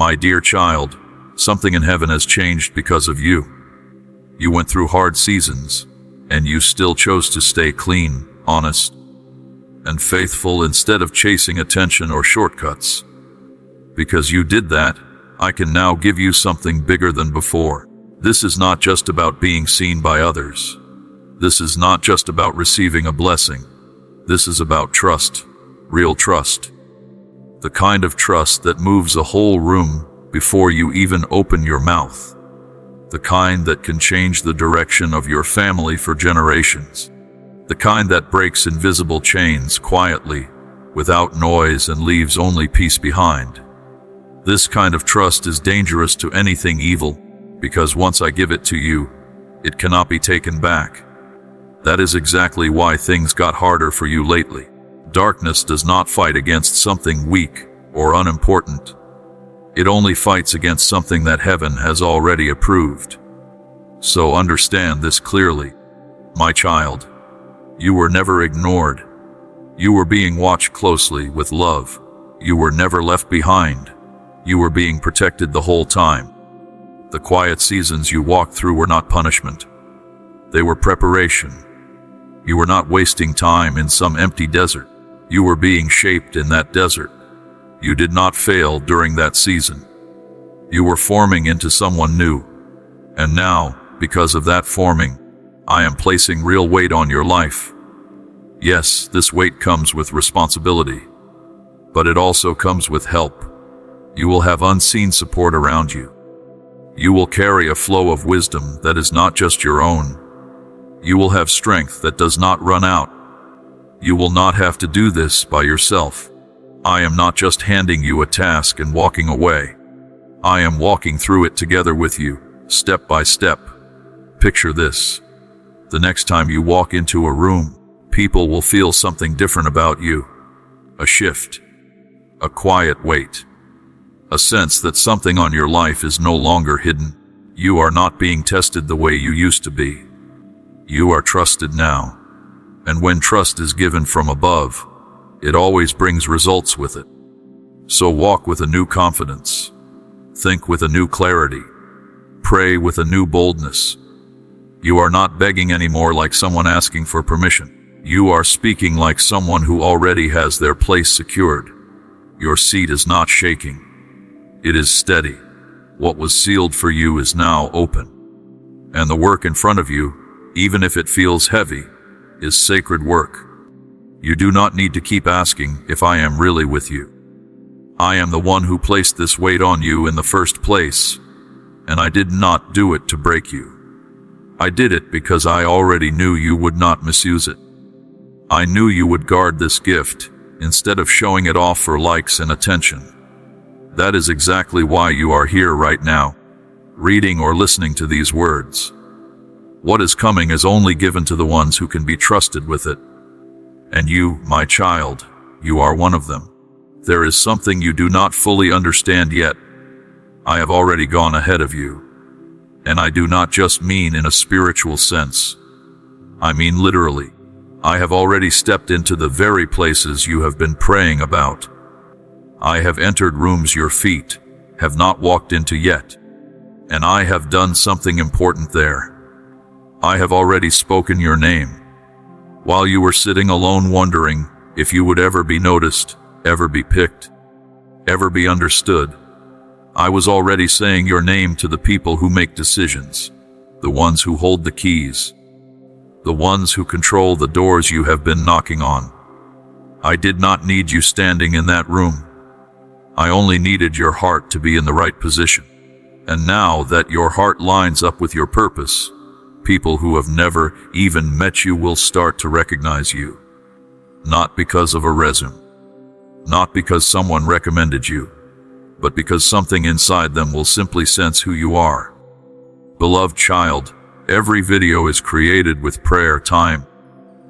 My dear child, something in heaven has changed because of you. You went through hard seasons, and you still chose to stay clean, honest, and faithful instead of chasing attention or shortcuts. Because you did that, I can now give you something bigger than before. This is not just about being seen by others. This is not just about receiving a blessing. This is about trust, real trust. The kind of trust that moves a whole room before you even open your mouth. The kind that can change the direction of your family for generations. The kind that breaks invisible chains quietly, without noise, and leaves only peace behind. This kind of trust is dangerous to anything evil, because once I give it to you, it cannot be taken back. That is exactly why things got harder for you lately. Darkness does not fight against something weak or unimportant. It only fights against something that heaven has already approved. So understand this clearly, my child. You were never ignored. You were being watched closely with love. You were never left behind. You were being protected the whole time. The quiet seasons you walked through were not punishment. They were preparation. You were not wasting time in some empty desert. You were being shaped in that desert. You did not fail during that season. You were forming into someone new. And now, because of that forming, I am placing real weight on your life. Yes, this weight comes with responsibility, but it also comes with help. You will have unseen support around you. You will carry a flow of wisdom that is not just your own. You will have strength that does not run out. You will not have to do this by yourself. I am not just handing you a task and walking away. I am walking through it together with you, step by step. Picture this. The next time you walk into a room, people will feel something different about you. A shift. A quiet weight. A sense that something on your life is no longer hidden. You are not being tested the way you used to be. You are trusted now. And when trust is given from above, it always brings results with it. So walk with a new confidence. Think with a new clarity. Pray with a new boldness. You are not begging anymore like someone asking for permission. You are speaking like someone who already has their place secured. Your seat is not shaking. It is steady. What was sealed for you is now open. And the work in front of you, even if it feels heavy, is sacred work. You do not need to keep asking if I am really with you. I am the one who placed this weight on you in the first place, and I did not do it to break you. I did it because I already knew you would not misuse it. I knew you would guard this gift instead of showing it off for likes and attention. That is exactly why you are here right now, reading or listening to these words. What is coming is only given to the ones who can be trusted with it. And you, my child, you are one of them. There is something you do not fully understand yet. I have already gone ahead of you. And I do not just mean in a spiritual sense. I mean literally. I have already stepped into the very places you have been praying about. I have entered rooms your feet have not walked into yet. And I have done something important there. I have already spoken your name. While you were sitting alone wondering if you would ever be noticed, ever be picked, ever be understood, I was already saying your name to the people who make decisions, the ones who hold the keys, the ones who control the doors you have been knocking on. I did not need you standing in that room. I only needed your heart to be in the right position. And now that your heart lines up with your purpose, people who have never even met you will start to recognize you. Not because of a resume, not because someone recommended you, but because something inside them will simply sense who you are. Beloved child, every video is created with prayer, time,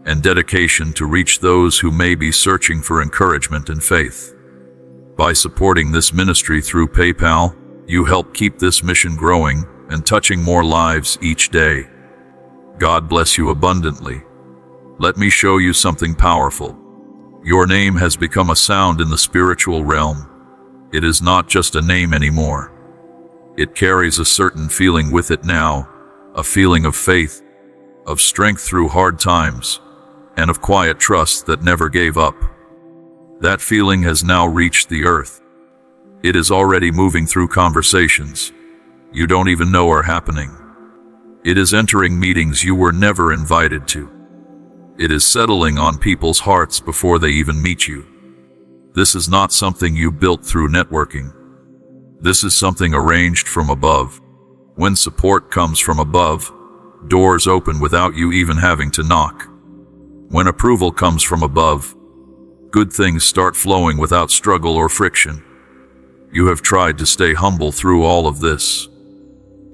and dedication to reach those who may be searching for encouragement and faith. By supporting this ministry through PayPal, you help keep this mission growing and touching more lives each day. God bless you abundantly. Let me show you something powerful. Your name has become a sound in the spiritual realm. It is not just a name anymore. It carries a certain feeling with it now, a feeling of faith, of strength through hard times, and of quiet trust that never gave up. That feeling has now reached the earth. It is already moving through conversations you don't even know are happening. It is entering meetings you were never invited to. It is settling on people's hearts before they even meet you. This is not something you built through networking. This is something arranged from above. When support comes from above, doors open without you even having to knock. When approval comes from above, good things start flowing without struggle or friction. You have tried to stay humble through all of this.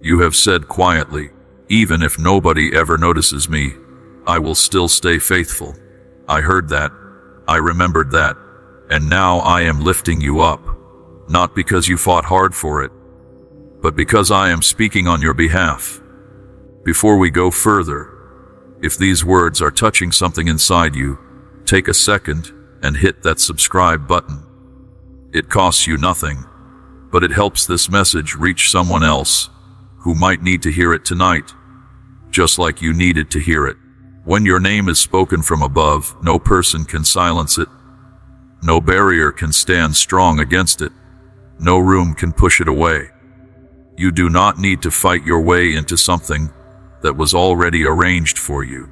You have said quietly, even if nobody ever notices me, I will still stay faithful. I heard that. I remembered that. And now I am lifting you up, not because you fought hard for it, but because I am speaking on your behalf. Before we go further, if these words are touching something inside you, take a second and hit that subscribe button. It costs you nothing, but it helps this message reach someone else who might need to hear it tonight, just like you needed to hear it. When your name is spoken from above, no person can silence it. No barrier can stand strong against it. No room can push it away. You do not need to fight your way into something that was already arranged for you.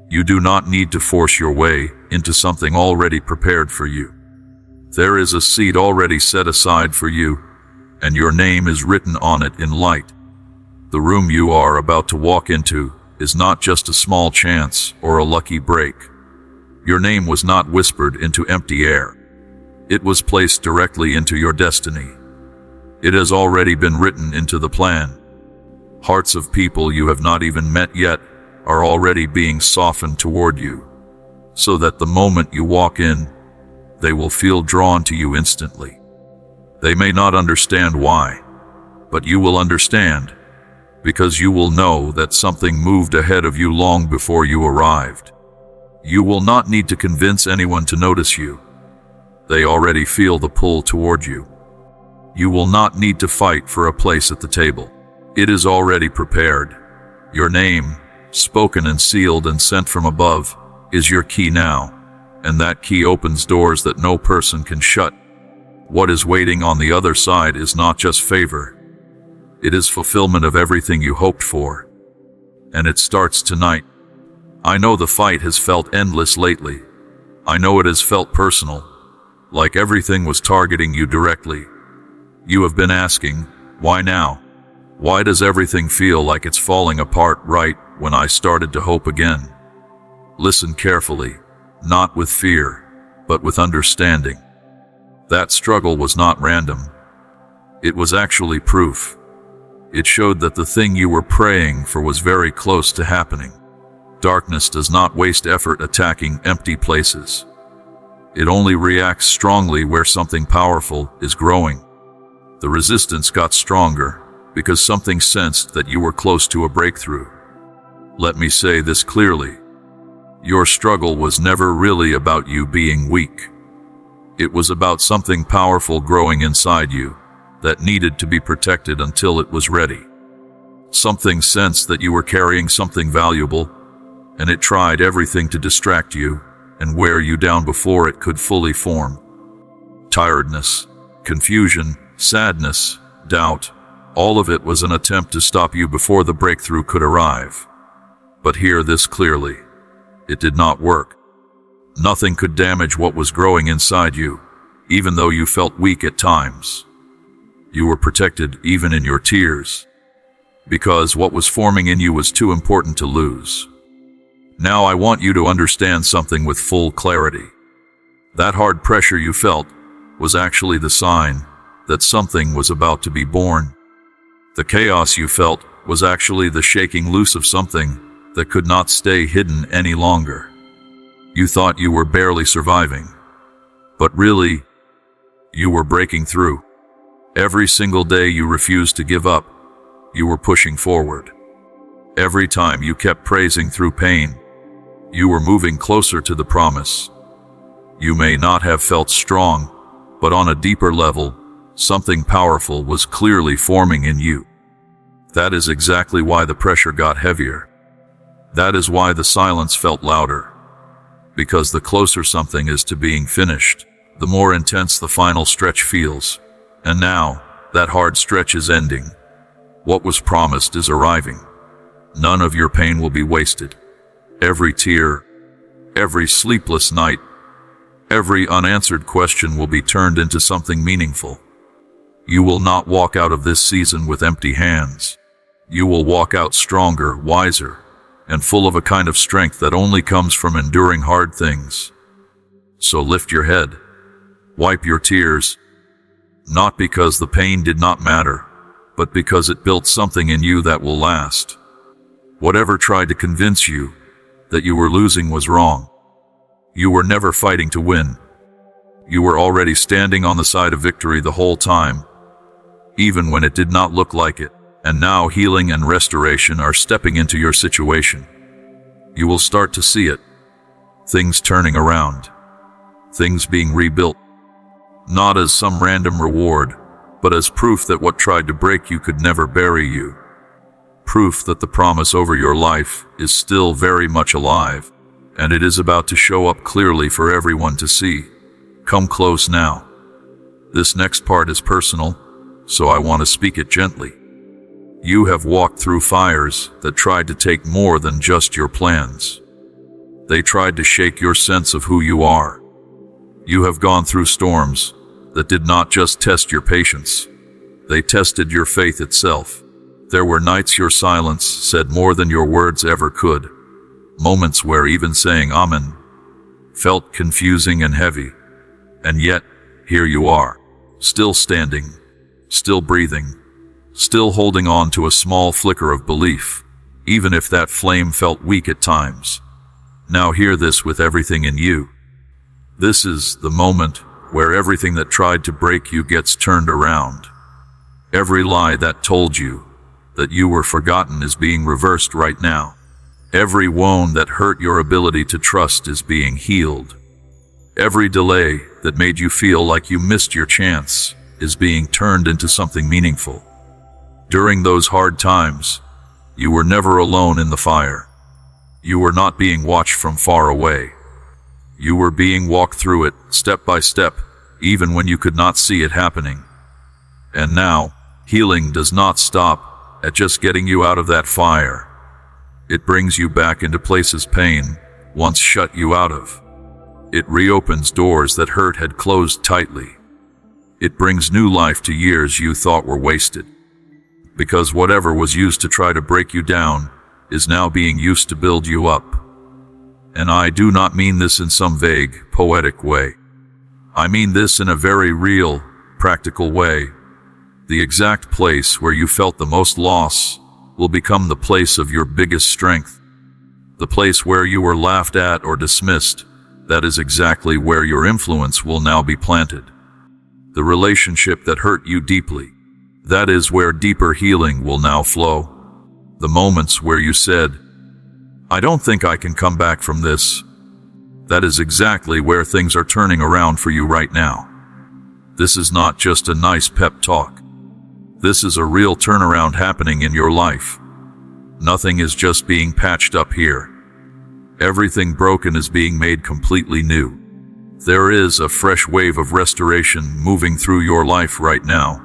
You do not need to force your way into something already prepared for you. There is a seat already set aside for you, and your name is written on it in light. The room you are about to walk into is not just a small chance or a lucky break. Your name was not whispered into empty air. It was placed directly into your destiny. It has already been written into the plan. Hearts of people you have not even met yet are already being softened toward you, so that the moment you walk in, they will feel drawn to you instantly. They may not understand why, but you will understand, because you will know that something moved ahead of you long before you arrived. You will not need to convince anyone to notice you. They already feel the pull toward you. You will not need to fight for a place at the table. It is already prepared. Your name, spoken and sealed and sent from above, is your key now, and that key opens doors that no person can shut. What is waiting on the other side is not just favor. It is fulfillment of everything you hoped for. And it starts tonight. I know the fight has felt endless lately. I know it has felt personal, like everything was targeting you directly. You have been asking, why now? Why does everything feel like it's falling apart right when I started to hope again? Listen carefully, not with fear, but with understanding. That struggle was not random. It was actually proof. It showed that the thing you were praying for was very close to happening. Darkness does not waste effort attacking empty places. It only reacts strongly where something powerful is growing. The resistance got stronger because something sensed that you were close to a breakthrough. Let me say this clearly. Your struggle was never really about you being weak. It was about something powerful growing inside you that needed to be protected until it was ready. Something sensed that you were carrying something valuable, and it tried everything to distract you and wear you down before it could fully form. Tiredness, confusion, sadness, doubt, all of it was an attempt to stop you before the breakthrough could arrive. But hear this clearly. It did not work. Nothing could damage what was growing inside you, even though you felt weak at times. You were protected even in your tears, because what was forming in you was too important to lose. Now I want you to understand something with full clarity. That hard pressure you felt was actually the sign that something was about to be born. The chaos you felt was actually the shaking loose of something that could not stay hidden any longer. You thought you were barely surviving, but really, you were breaking through. Every single day you refused to give up, you were pushing forward. Every time you kept praising through pain, you were moving closer to the promise. You may not have felt strong, but on a deeper level, Something powerful was clearly forming in you. That is exactly why the pressure got heavier. That is why the silence felt louder. Because the closer something is to being finished, the more intense the final stretch feels. And now, that hard stretch is ending. What was promised is arriving. None of your pain will be wasted. Every tear, every sleepless night, every unanswered question will be turned into something meaningful. You will not walk out of this season with empty hands. You will walk out stronger, wiser, and full of a kind of strength that only comes from enduring hard things. So lift your head. Wipe your tears. Not because the pain did not matter, but because it built something in you that will last. Whatever tried to convince you that you were losing was wrong. You were never fighting to win. You were already standing on the side of victory the whole time, even when it did not look like it. And now healing and restoration are stepping into your situation. You will start to see it. Things turning around. Things being rebuilt. Not as some random reward, but as proof that what tried to break you could never bury you. Proof that the promise over your life is still very much alive, and it is about to show up clearly for everyone to see. Come close now. This next part is personal, so I want to speak it gently. You have walked through fires that tried to take more than just your plans. They tried to shake your sense of who you are. You have gone through storms that did not just test your patience. They tested your faith itself. There were nights your silence said more than your words ever could. Moments where even saying Amen felt confusing and heavy. And yet, here you are, still standing, still breathing, still holding on to a small flicker of belief, even if that flame felt weak at times. Now hear this with everything in you. This is the moment where everything that tried to break you gets turned around. Every lie that told you that you were forgotten is being reversed right now. Every wound that hurt your ability to trust is being healed. Every delay that made you feel like you missed your chance is being turned into something meaningful. During those hard times, you were never alone in the fire. You were not being watched from far away. You were being walked through it, step by step, even when you could not see it happening. And now, healing does not stop at just getting you out of that fire. It brings you back into places pain once shut you out of. It reopens doors that hurt had closed tightly. It brings new life to years you thought were wasted. Because whatever was used to try to break you down is now being used to build you up. And I do not mean this in some vague, poetic way. I mean this in a very real, practical way. The exact place where you felt the most loss will become the place of your biggest strength. The place where you were laughed at or dismissed, that is exactly where your influence will now be planted. The relationship that hurt you deeply, that is where deeper healing will now flow. The moments where you said, I don't think I can come back from this. That is exactly where things are turning around for you right now. This is not just a nice pep talk. This is a real turnaround happening in your life. Nothing is just being patched up here. Everything broken is being made completely new. There is a fresh wave of restoration moving through your life right now.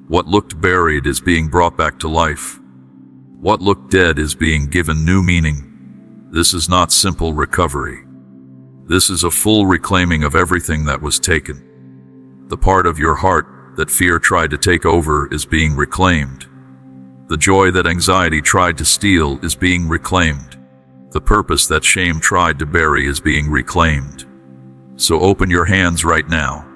What looked buried is being brought back to life. What looked dead is being given new meaning. This is not simple recovery. This is a full reclaiming of everything that was taken. The part of your heart that fear tried to take over is being reclaimed. The joy that anxiety tried to steal is being reclaimed. The purpose that shame tried to bury is being reclaimed. So open your hands right now.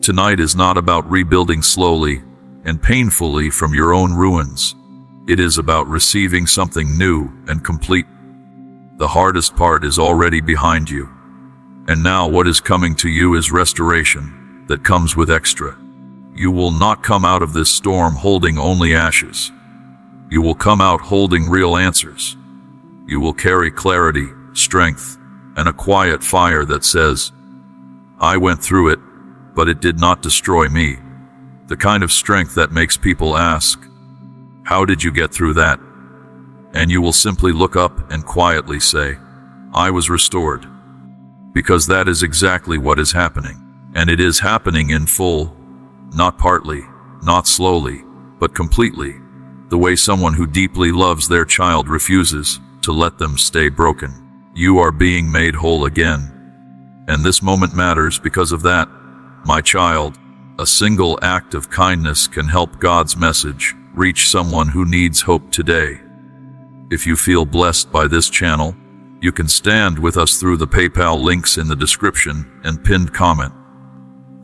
Tonight is not about rebuilding slowly and painfully from your own ruins. It is about receiving something new and complete. The hardest part is already behind you. And now what is coming to you is restoration that comes with extra. You will not come out of this storm holding only ashes. You will come out holding real answers. You will carry clarity, strength, and a quiet fire that says, I went through it, but it did not destroy me. The kind of strength that makes people ask, "How did you get through that?" And you will simply look up and quietly say, "I was restored." Because that is exactly what is happening. And it is happening in full, not partly, not slowly, but completely, the way someone who deeply loves their child refuses to let them stay broken. You are being made whole again. And this moment matters because of that, my child. A single act of kindness can help God's message reach someone who needs hope today. If you feel blessed by this channel, you can stand with us through the PayPal links in the description and pinned comment.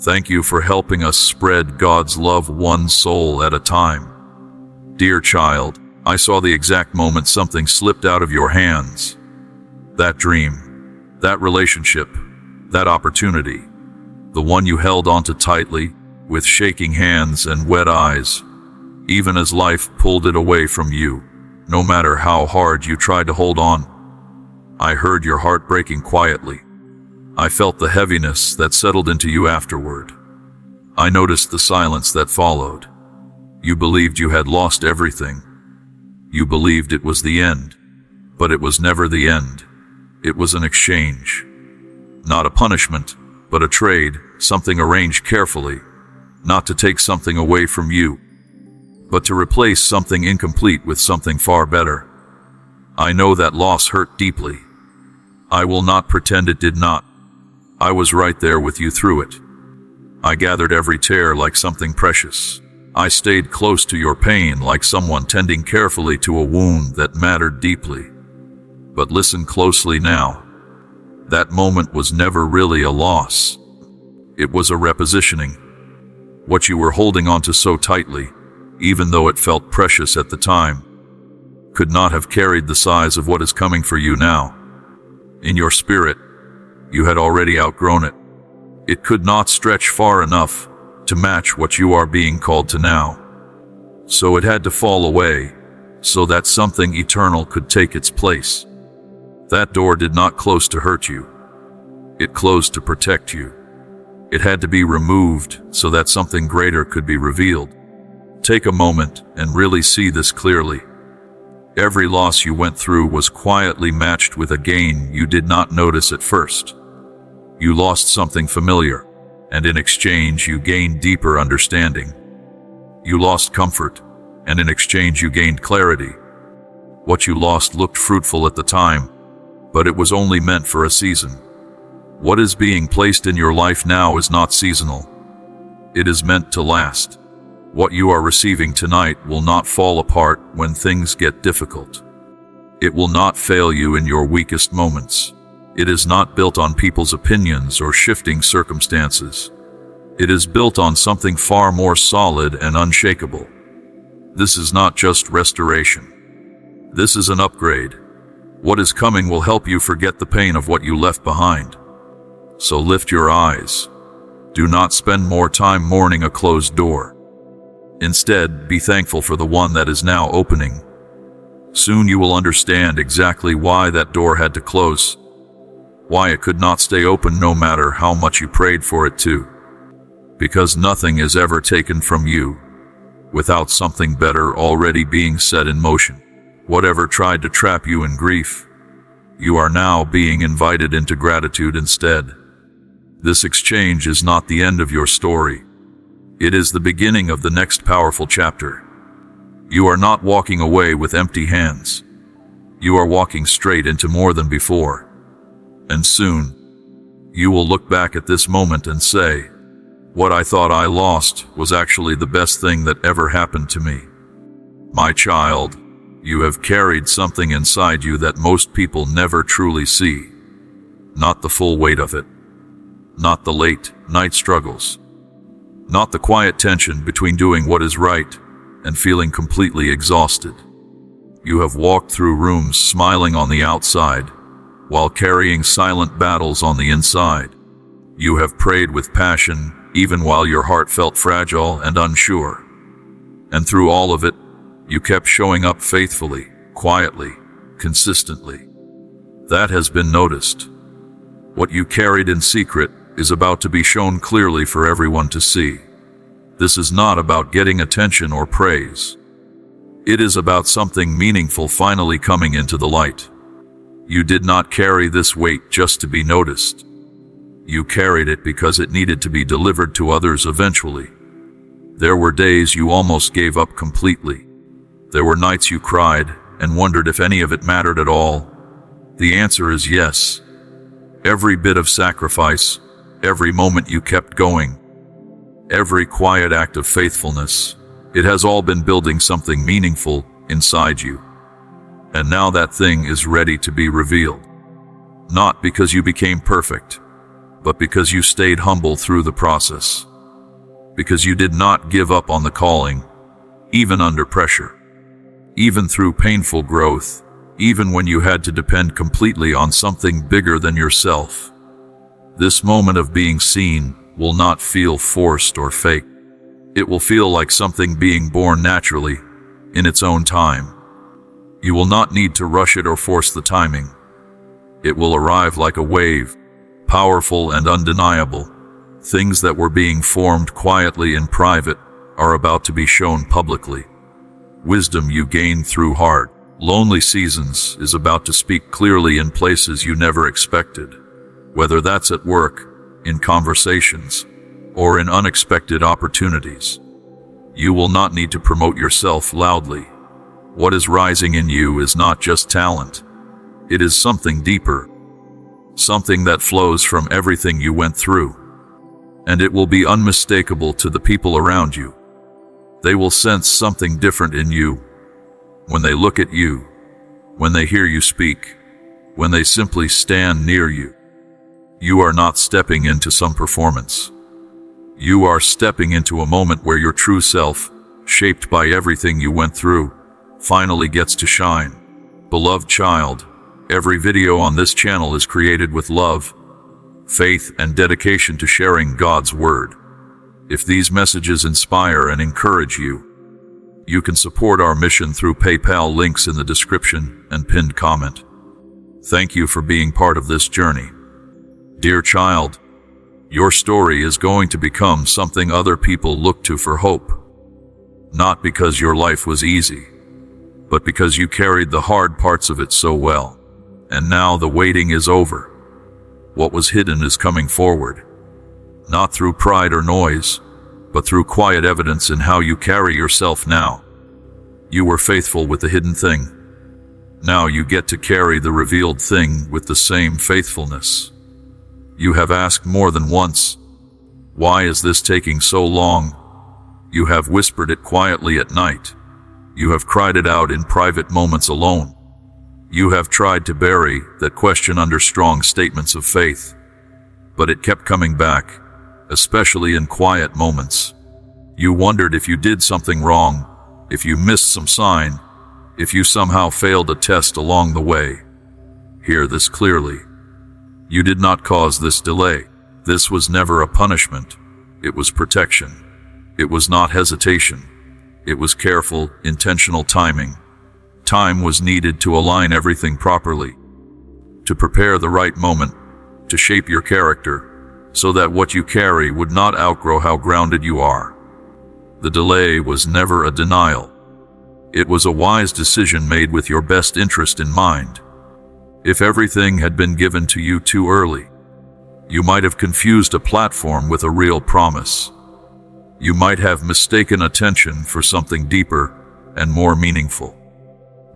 Thank you for helping us spread God's love one soul at a time. Dear child, I saw the exact moment something slipped out of your hands. That dream, that relationship, that opportunity, the one you held onto tightly, with shaking hands and wet eyes, even as life pulled it away from you, no matter how hard you tried to hold on. I heard your heart breaking quietly. I felt the heaviness that settled into you afterward. I noticed the silence that followed. You believed you had lost everything. You believed it was the end. But it was never the end. It was an exchange. Not a punishment, but a trade, something arranged carefully, not to take something away from you, but to replace something incomplete with something far better. I know that loss hurt deeply. I will not pretend it did not. I was right there with you through it. I gathered every tear like something precious. I stayed close to your pain like someone tending carefully to a wound that mattered deeply. But listen closely now. That moment was never really a loss. It was a repositioning. What you were holding onto so tightly, even though it felt precious at the time, could not have carried the size of what is coming for you now. In your spirit, you had already outgrown it. It could not stretch far enough to match what you are being called to now. So it had to fall away, so that something eternal could take its place. That door did not close to hurt you. It closed to protect you. It had to be removed so that something greater could be revealed. Take a moment and really see this clearly. Every loss you went through was quietly matched with a gain you did not notice at first. You lost something familiar, and in exchange you gained deeper understanding. You lost comfort, and in exchange you gained clarity. What you lost looked fruitful at the time, but it was only meant for a season. What is being placed in your life now is not seasonal. It is meant to last. What you are receiving tonight will not fall apart when things get difficult. It will not fail you in your weakest moments. It is not built on people's opinions or shifting circumstances. It is built on something far more solid and unshakable. This is not just restoration. This is an upgrade. What is coming will help you forget the pain of what you left behind. So lift your eyes. Do not spend more time mourning a closed door. Instead, be thankful for the one that is now opening. Soon you will understand exactly why that door had to close, why it could not stay open no matter how much you prayed for it to. Because nothing is ever taken from you without something better already being set in motion. Whatever tried to trap you in grief, you are now being invited into gratitude instead. This exchange is not the end of your story. It is the beginning of the next powerful chapter. You are not walking away with empty hands. You are walking straight into more than before. And soon, you will look back at this moment and say, "What I thought I lost was actually the best thing that ever happened to me." My child, you have carried something inside you that most people never truly see. Not the full weight of it. Not the late night struggles. Not the quiet tension between doing what is right and feeling completely exhausted. You have walked through rooms smiling on the outside, while carrying silent battles on the inside. You have prayed with passion, even while your heart felt fragile and unsure. And through all of it, you kept showing up faithfully, quietly, consistently. That has been noticed. What you carried in secret is about to be shown clearly for everyone to see. This is not about getting attention or praise. It is about something meaningful finally coming into the light. You did not carry this weight just to be noticed. You carried it because it needed to be delivered to others eventually. There were days you almost gave up completely. There were nights you cried and wondered if any of it mattered at all. The answer is yes. Every bit of sacrifice, every moment you kept going, every quiet act of faithfulness, it has all been building something meaningful inside you. And now that thing is ready to be revealed. Not because you became perfect, but because you stayed humble through the process. Because you did not give up on the calling, even under pressure. Even through painful growth, even when you had to depend completely on something bigger than yourself. This moment of being seen will not feel forced or fake. It will feel like something being born naturally, in its own time. You will not need to rush it or force the timing. It will arrive like a wave, powerful and undeniable. Things that were being formed quietly in private are about to be shown publicly. Wisdom you gained through hard, lonely seasons is about to speak clearly in places you never expected. Whether that's at work, in conversations, or in unexpected opportunities. You will not need to promote yourself loudly. What is rising in you is not just talent. It is something deeper. Something that flows from everything you went through. And it will be unmistakable to the people around you. They will sense something different in you. When they look at you, when they hear you speak, when they simply stand near you. You are not stepping into some performance. You are stepping into a moment where your true self, shaped by everything you went through, finally gets to shine. Beloved child, every video on this channel is created with love, faith, and dedication to sharing God's word. If these messages inspire and encourage you, you can support our mission through PayPal links in the description and pinned comment. Thank you for being part of this journey. Dear child, your story is going to become something other people look to for hope. Not because your life was easy, but because you carried the hard parts of it so well. And now the waiting is over. What was hidden is coming forward. Not through pride or noise, but through quiet evidence in how you carry yourself now. You were faithful with the hidden thing. Now you get to carry the revealed thing with the same faithfulness. You have asked more than once, why is this taking so long? You have whispered it quietly at night. You have cried it out in private moments alone. You have tried to bury that question under strong statements of faith. But it kept coming back, especially in quiet moments. You wondered if you did something wrong, if you missed some sign, if you somehow failed a test along the way. Hear this clearly. You did not cause this delay. This was never a punishment. It was protection. It was not hesitation. It was careful, intentional timing. Time was needed to align everything properly, to prepare the right moment, to shape your character, so that what you carry would not outgrow how grounded you are. The delay was never a denial. It was a wise decision made with your best interest in mind. If everything had been given to you too early, you might have confused a platform with a real promise. You might have mistaken attention for something deeper and more meaningful.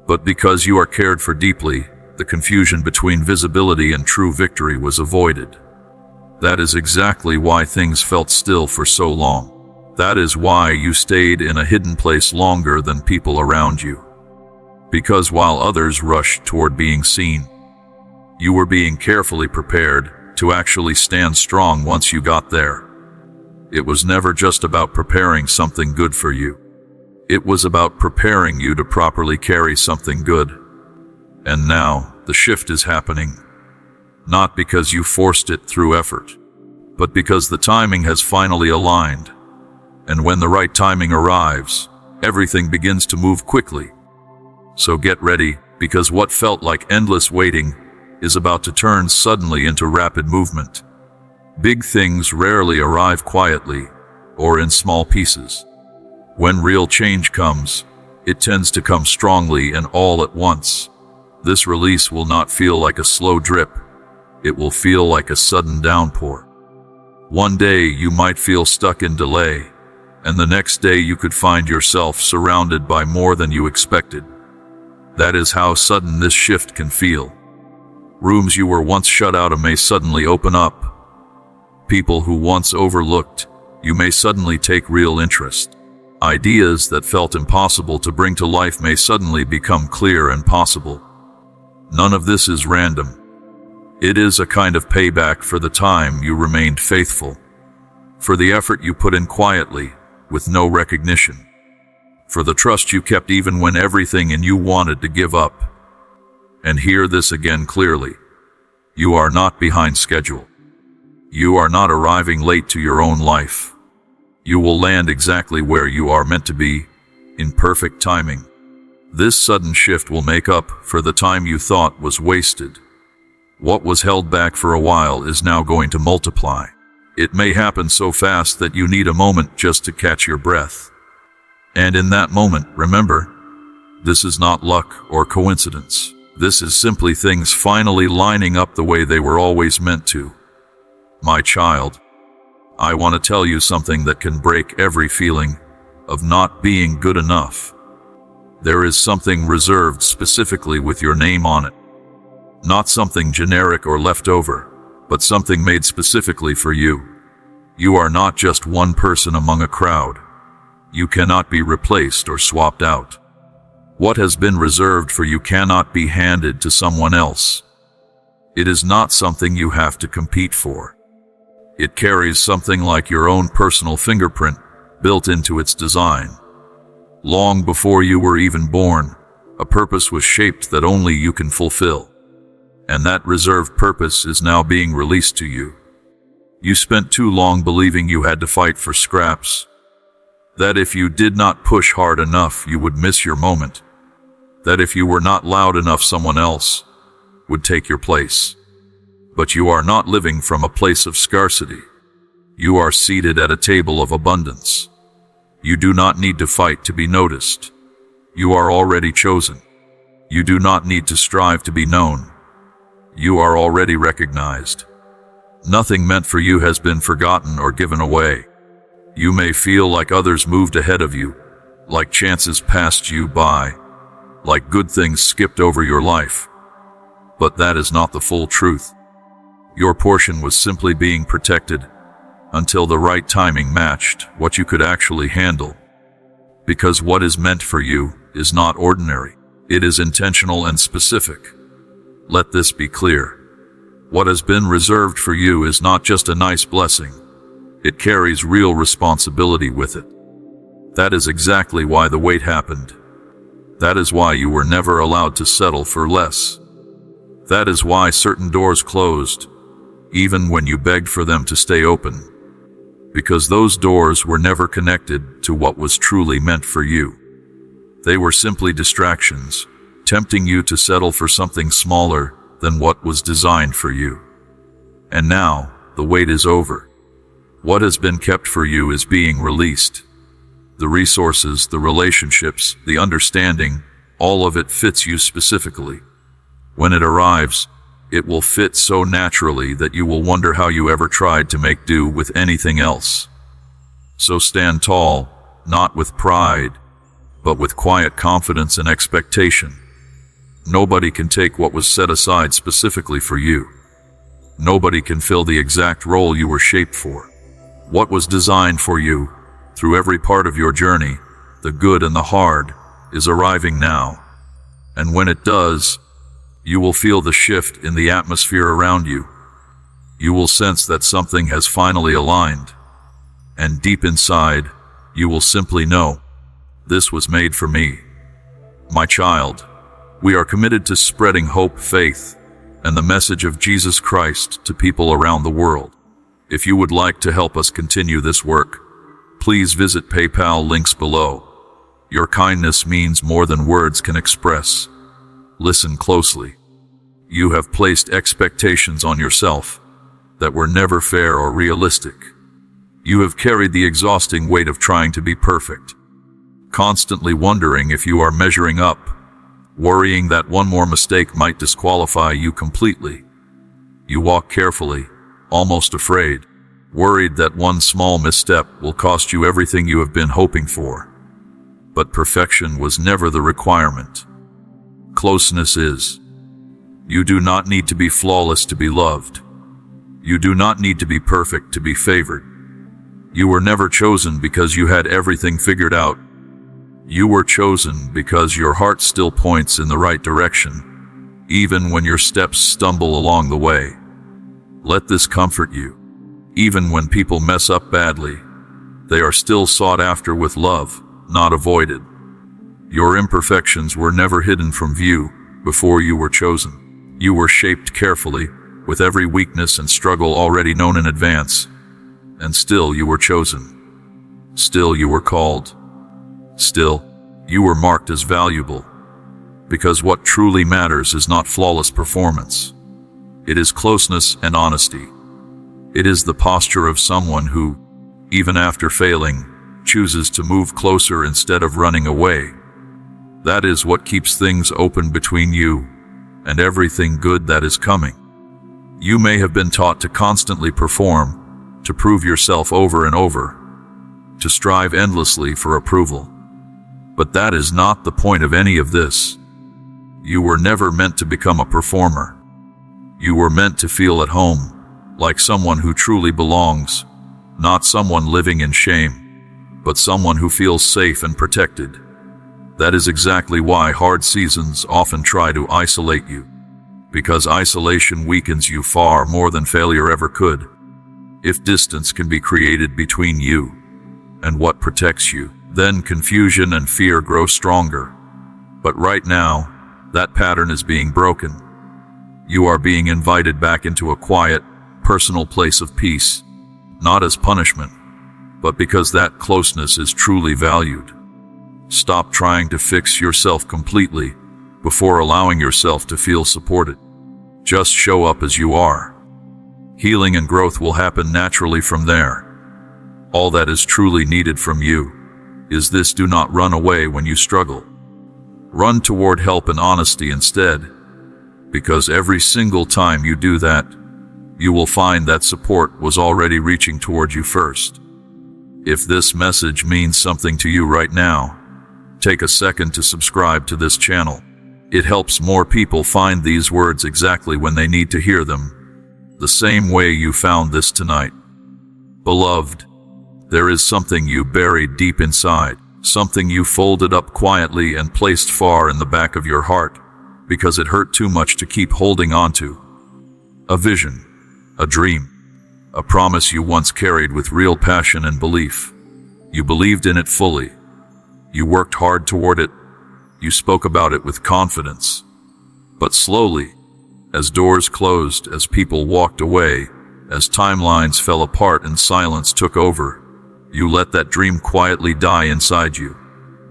But because you are cared for deeply, the confusion between visibility and true victory was avoided. That is exactly why things felt still for so long. That is why you stayed in a hidden place longer than people around you. Because while others rushed toward being seen, you were being carefully prepared to actually stand strong once you got there. It was never just about preparing something good for you. It was about preparing you to properly carry something good. And now, the shift is happening. Not because you forced it through effort, but because the timing has finally aligned. And when the right timing arrives, everything begins to move quickly. So get ready, because what felt like endless waiting is about to turn suddenly into rapid movement. Big things rarely arrive quietly. or in small pieces. When real change comes, it tends to come strongly and all at once. This release will not feel like a slow drip. It will feel like a sudden downpour. One day you might feel stuck in delay, and the next day you could find yourself surrounded by more than you expected. That is how sudden this shift can feel. Rooms you were once shut out of may suddenly open up. People who once overlooked you may suddenly take real interest. Ideas that felt impossible to bring to life may suddenly become clear and possible. None of this is random. It is a kind of payback for the time you remained faithful, for the effort you put in quietly, with no recognition, for the trust you kept even when everything in you wanted to give up. And hear this again clearly. You are not behind schedule. You are not arriving late to your own life. You will land exactly where you are meant to be, in perfect timing. This sudden shift will make up for the time you thought was wasted. What was held back for a while is now going to multiply. It may happen so fast that you need a moment just to catch your breath. And in that moment, remember, this is not luck or coincidence. This is simply things finally lining up the way they were always meant to. My child, I want to tell you something that can break every feeling of not being good enough. There is something reserved specifically with your name on it. Not something generic or leftover, but something made specifically for you. You are not just one person among a crowd. You cannot be replaced or swapped out. What has been reserved for you cannot be handed to someone else. It is not something you have to compete for. It carries something like your own personal fingerprint built into its design. Long before you were even born, a purpose was shaped that only you can fulfill. And that reserved purpose is now being released to you. You spent too long believing you had to fight for scraps, that if you did not push hard enough you would miss your moment, that if you were not loud enough someone else would take your place. But you are not living from a place of scarcity. You are seated at a table of abundance. You do not need to fight to be noticed. You are already chosen. You do not need to strive to be known. You are already recognized. Nothing meant for you has been forgotten or given away. You may feel like others moved ahead of you, like chances passed you by, like good things skipped over your life. But that is not the full truth. Your portion was simply being protected until the right timing matched what you could actually handle. Because what is meant for you is not ordinary. It is intentional and specific. Let this be clear. What has been reserved for you is not just a nice blessing. It carries real responsibility with it. That is exactly why the wait happened. That is why you were never allowed to settle for less. That is why certain doors closed, even when you begged for them to stay open. Because those doors were never connected to what was truly meant for you. They were simply distractions, tempting you to settle for something smaller than what was designed for you. And now, the wait is over. What has been kept for you is being released. The resources, the relationships, the understanding, all of it fits you specifically. When it arrives, it will fit so naturally that you will wonder how you ever tried to make do with anything else. So stand tall, not with pride, but with quiet confidence and expectation. Nobody can take what was set aside specifically for you. Nobody can fill the exact role you were shaped for. What was designed for you, through every part of your journey, the good and the hard, is arriving now. And when it does, you will feel the shift in the atmosphere around you. You will sense that something has finally aligned. And deep inside, you will simply know, this was made for me. My child, we are committed to spreading hope, faith, and the message of Jesus Christ to people around the world. If you would like to help us continue this work, please visit PayPal links below. Your kindness means more than words can express. Listen closely. You have placed expectations on yourself that were never fair or realistic. You have carried the exhausting weight of trying to be perfect, constantly wondering if you are measuring up, worrying that one more mistake might disqualify you completely. You walk carefully, almost afraid, worried that one small misstep will cost you everything you have been hoping for. But perfection was never the requirement. Closeness is. You do not need to be flawless to be loved. You do not need to be perfect to be favored. You were never chosen because you had everything figured out. You were chosen because your heart still points in the right direction, even when your steps stumble along the way. Let this comfort you. Even when people mess up badly, they are still sought after with love, not avoided. Your imperfections were never hidden from view before you were chosen. You were shaped carefully, with every weakness and struggle already known in advance. And still you were chosen. Still you were called. Still, you were marked as valuable. Because what truly matters is not flawless performance. It is closeness and honesty. It is the posture of someone who, even after failing, chooses to move closer instead of running away. That is what keeps things open between you and everything good that is coming. You may have been taught to constantly perform, to prove yourself over and over, to strive endlessly for approval. But that is not the point of any of this. You were never meant to become a performer. You were meant to feel at home, like someone who truly belongs, not someone living in shame, but someone who feels safe and protected. That is exactly why hard seasons often try to isolate you, because isolation weakens you far more than failure ever could. If distance can be created between you and what protects you, then confusion and fear grow stronger. But right now, that pattern is being broken. You are being invited back into a quiet, personal place of peace, not as punishment, but because that closeness is truly valued. Stop trying to fix yourself completely before allowing yourself to feel supported. Just show up as you are. Healing and growth will happen naturally from there. All that is truly needed from you is this: do not run away when you struggle. Run toward help and honesty instead, because every single time you do that, you will find that support was already reaching toward you first. If this message means something to you right now, take a second to subscribe to this channel. It helps more people find these words exactly when they need to hear them, the same way you found this tonight. Beloved, there is something you buried deep inside, something you folded up quietly and placed far in the back of your heart, because it hurt too much to keep holding on to. A vision, a dream, a promise you once carried with real passion and belief. You believed in it fully. You worked hard toward it. You spoke about it with confidence. But slowly, as doors closed, as people walked away, as timelines fell apart and silence took over, you let that dream quietly die inside you.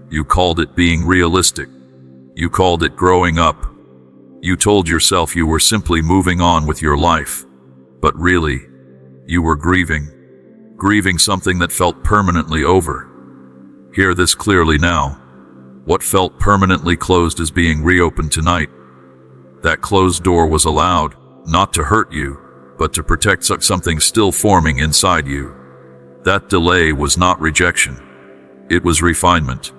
You called it being realistic. You called it growing up. You told yourself you were simply moving on with your life. But really, you were grieving something that felt permanently over. Hear this clearly now. What felt permanently closed is being reopened tonight. That closed door was allowed, not to hurt you, but to protect something still forming inside you. That delay was not rejection. It was refinement.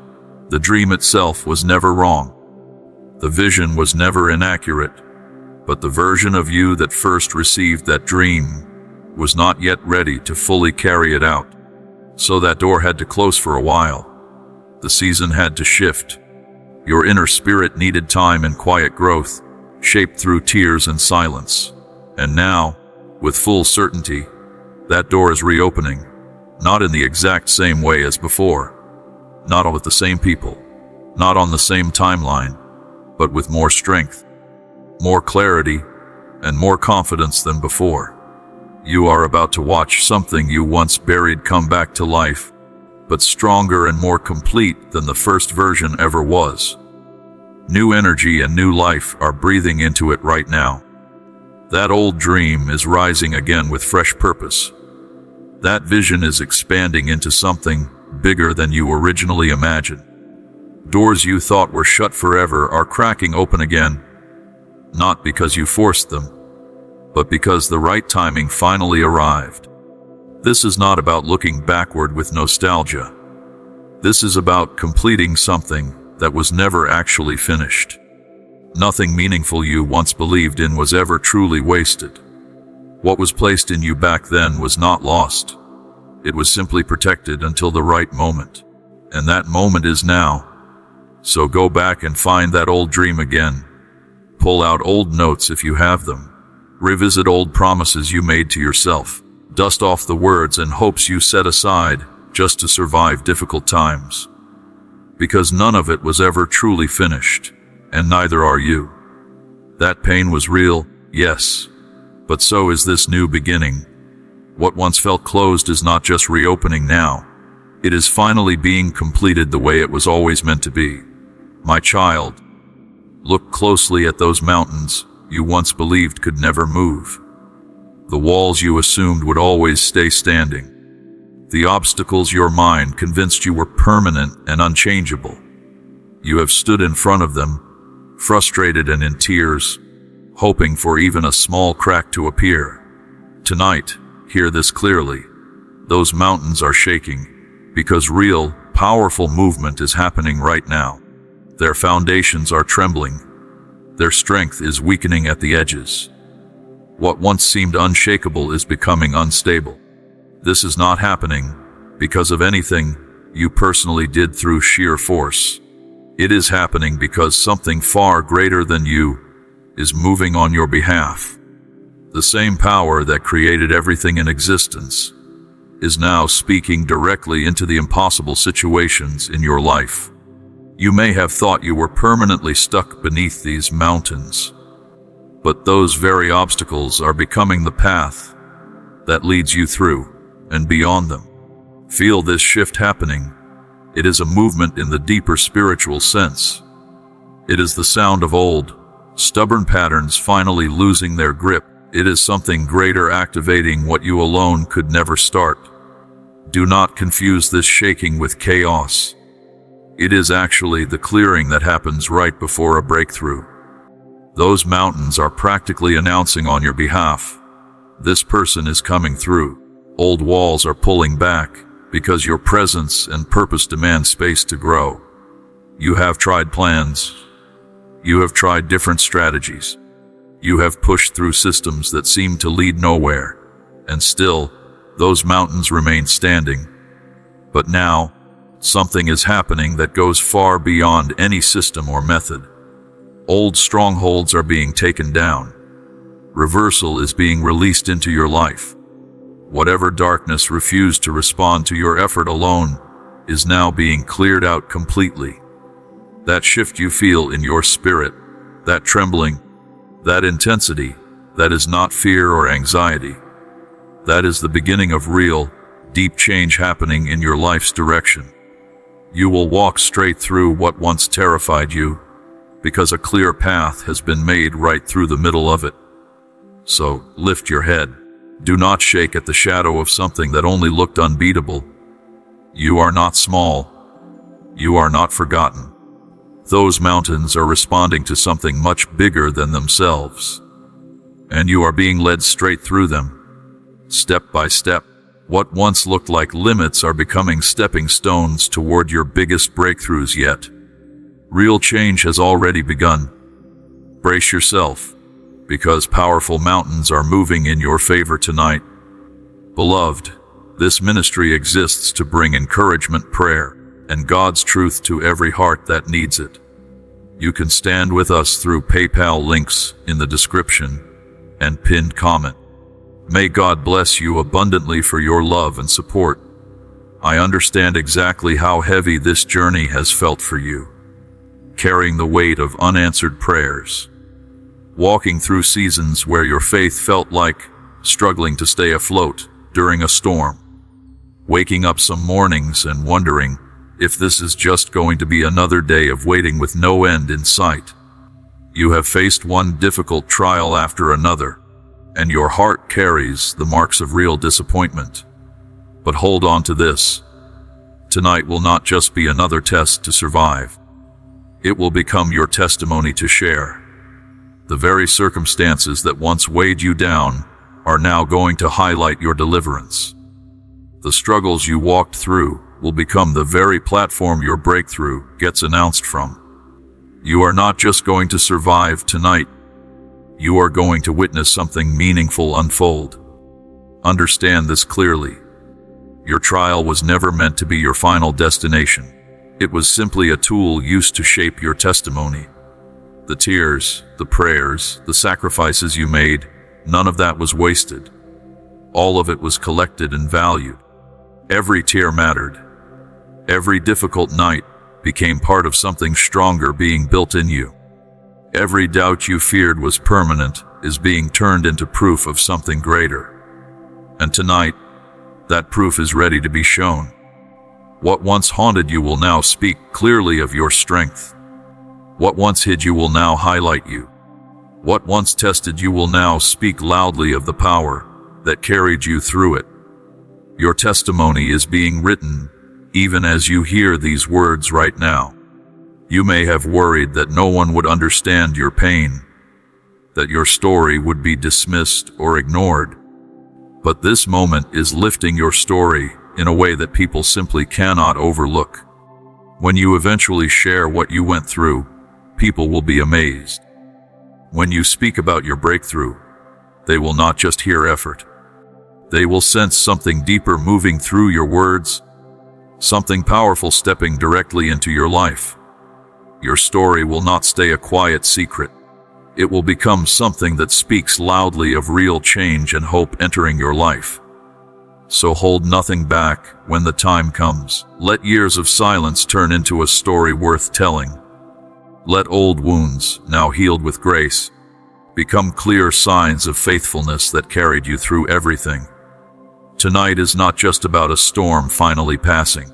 The dream itself was never wrong. The vision was never inaccurate. But the version of you that first received that dream was not yet ready to fully carry it out. So that door had to close for a while. The season had to shift. Your inner spirit needed time and quiet growth, shaped through tears and silence. And now, with full certainty, that door is reopening, not in the exact same way as before, not with the same people, not on the same timeline, but with more strength, more clarity, and more confidence than before. You are about to watch something you once buried come back to life, but stronger and more complete than the first version ever was. New energy and new life are breathing into it right now. That old dream is rising again with fresh purpose. That vision is expanding into something bigger than you originally imagined. Doors you thought were shut forever are cracking open again, not because you forced them, but because the right timing finally arrived. This is not about looking backward with nostalgia. This is about completing something that was never actually finished. Nothing meaningful you once believed in was ever truly wasted. What was placed in you back then was not lost. It was simply protected until the right moment. And that moment is now. So go back and find that old dream again. Pull out old notes if you have them. Revisit old promises you made to yourself. Dust off the words and hopes you set aside just to survive difficult times. Because none of it was ever truly finished, and neither are you. That pain was real, yes, but so is this new beginning. What once felt closed is not just reopening now. It is finally being completed the way it was always meant to be. My child, look closely at those mountains you once believed could never move. The walls you assumed would always stay standing. The obstacles your mind convinced you were permanent and unchangeable. You have stood in front of them, frustrated and in tears, hoping for even a small crack to appear. Tonight, hear this clearly. Those mountains are shaking because real, powerful movement is happening right now. Their foundations are trembling. Their strength is weakening at the edges. What once seemed unshakable is becoming unstable. This is not happening because of anything you personally did through sheer force. It is happening because something far greater than you is moving on your behalf. The same power that created everything in existence is now speaking directly into the impossible situations in your life. You may have thought you were permanently stuck beneath these mountains, but those very obstacles are becoming the path that leads you through and beyond them. Feel this shift happening. It is a movement in the deeper spiritual sense. It is the sound of old, stubborn patterns finally losing their grip. It is something greater activating what you alone could never start. Do not confuse this shaking with chaos. It is actually the clearing that happens right before a breakthrough. Those mountains are practically announcing on your behalf, this person is coming through. Old walls are pulling back because your presence and purpose demand space to grow. You have tried plans. You have tried different strategies. You have pushed through systems that seem to lead nowhere, and still, those mountains remain standing. But now, something is happening that goes far beyond any system or method. Old strongholds are being taken down. Reversal is being released into your life. Whatever darkness refused to respond to your effort alone is now being cleared out completely. That shift you feel in your spirit, that trembling, that intensity, that is not fear or anxiety. That is the beginning of real, deep change happening in your life's direction. You will walk straight through what once terrified you, because a clear path has been made right through the middle of it. So, lift your head. Do not shake at the shadow of something that only looked unbeatable. You are not small. You are not forgotten. Those mountains are responding to something much bigger than themselves. And you are being led straight through them. Step by step, what once looked like limits are becoming stepping stones toward your biggest breakthroughs yet. Real change has already begun. Brace yourself, because powerful mountains are moving in your favor tonight. Beloved, this ministry exists to bring encouragement, prayer, and God's truth to every heart that needs it. You can stand with us through PayPal links in the description and pinned comment. May God bless you abundantly for your love and support. I understand exactly how heavy this journey has felt for you, carrying the weight of unanswered prayers, walking through seasons where your faith felt like struggling to stay afloat during a storm, waking up some mornings and wondering if this is just going to be another day of waiting with no end in sight. You have faced one difficult trial after another, and your heart carries the marks of real disappointment. But hold on to this. Tonight will not just be another test to survive. It will become your testimony to share. The very circumstances that once weighed you down are now going to highlight your deliverance. The struggles you walked through will become the very platform your breakthrough gets announced from. You are not just going to survive tonight. You are going to witness something meaningful unfold. Understand this clearly. Your trial was never meant to be your final destination. It was simply a tool used to shape your testimony. The tears, the prayers, the sacrifices you made, none of that was wasted. All of it was collected and valued. Every tear mattered. Every difficult night became part of something stronger being built in you. Every doubt you feared was permanent is being turned into proof of something greater. And tonight, that proof is ready to be shown. What once haunted you will now speak clearly of your strength. What once hid you will now highlight you. What once tested you will now speak loudly of the power that carried you through it. Your testimony is being written even as you hear these words right now. You may have worried that no one would understand your pain, that your story would be dismissed or ignored. But this moment is lifting your story in a way that people simply cannot overlook. When you eventually share what you went through, people will be amazed. When you speak about your breakthrough, they will not just hear effort. They will sense something deeper moving through your words, something powerful stepping directly into your life. Your story will not stay a quiet secret. It will become something that speaks loudly of real change and hope entering your life. So hold nothing back when the time comes. Let years of silence turn into a story worth telling. Let old wounds, now healed with grace, become clear signs of faithfulness that carried you through everything. Tonight is not just about a storm finally passing.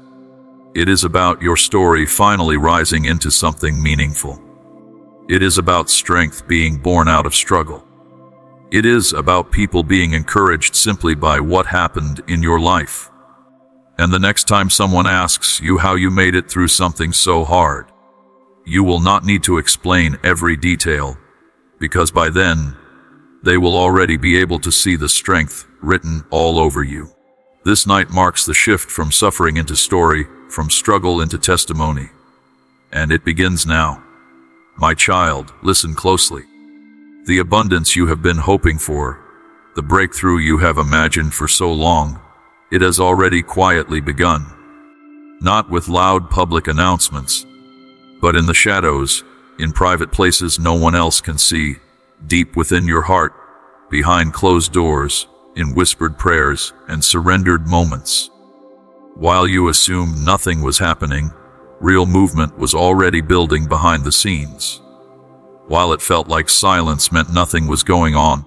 It is about your story finally rising into something meaningful. It is about strength being born out of struggle. It is about people being encouraged simply by what happened in your life. And the next time someone asks you how you made it through something so hard, you will not need to explain every detail, because by then, they will already be able to see the strength written all over you. This night marks the shift from suffering into story, from struggle into testimony. And it begins now. My child, listen closely. The abundance you have been hoping for, the breakthrough you have imagined for so long, it has already quietly begun. Not with loud public announcements, but in the shadows, in private places no one else can see, deep within your heart, behind closed doors, in whispered prayers and surrendered moments. While you assumed nothing was happening, real movement was already building behind the scenes. While it felt like silence meant nothing was going on,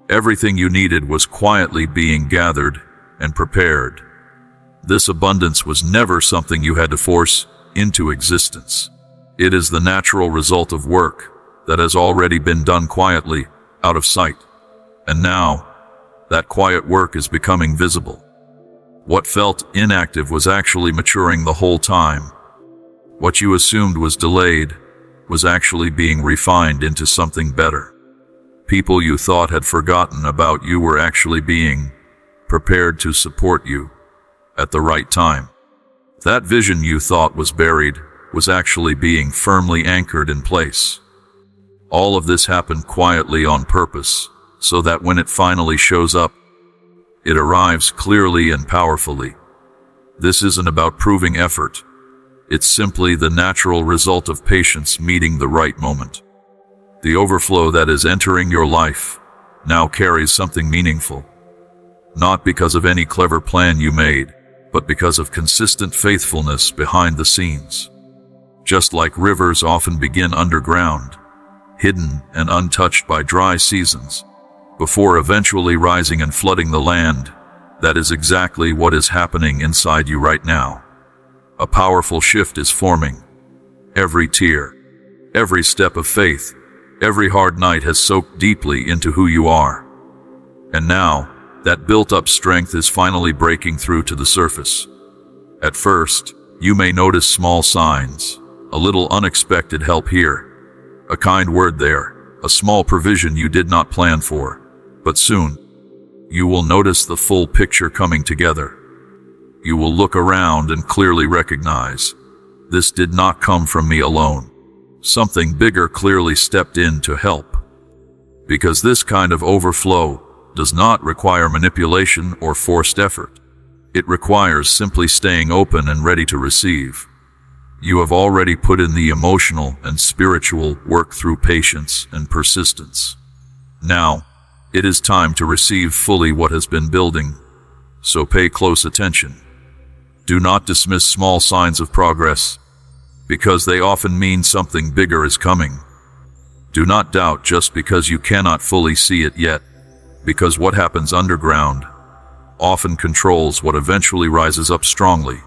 everything you needed was quietly being gathered and prepared. This abundance was never something you had to force into existence. It is the natural result of work that has already been done quietly, out of sight. And now, that quiet work is becoming visible. What felt inactive was actually maturing the whole time. What you assumed was delayed was actually being refined into something better. People you thought had forgotten about you were actually being prepared to support you at the right time. That vision you thought was buried was actually being firmly anchored in place. All of this happened quietly on purpose, so that when it finally shows up, it arrives clearly and powerfully. This isn't about proving effort. It's simply the natural result of patience meeting the right moment. The overflow that is entering your life now carries something meaningful. Not because of any clever plan you made, but because of consistent faithfulness behind the scenes. Just like rivers often begin underground, hidden and untouched by dry seasons, before eventually rising and flooding the land, that is exactly what is happening inside you right now. A powerful shift is forming. Every tear, every step of faith, every hard night has soaked deeply into who you are. And now, That built-up strength is finally breaking through to the surface. At first, you may notice small signs, a little unexpected help here, a kind word there, a small provision you did not plan for. But soon, you will notice the full picture coming together. You will look around and clearly recognize, this did not come from me alone. Something bigger clearly stepped in to help. Because this kind of overflow does not require manipulation or forced effort. It requires simply staying open and ready to receive. You have already put in the emotional and spiritual work through patience and persistence. Now, it is time to receive fully what has been building, so pay close attention. Do not dismiss small signs of progress, because they often mean something bigger is coming. Do not doubt just because you cannot fully see it yet, because what happens underground often controls what eventually rises up strongly.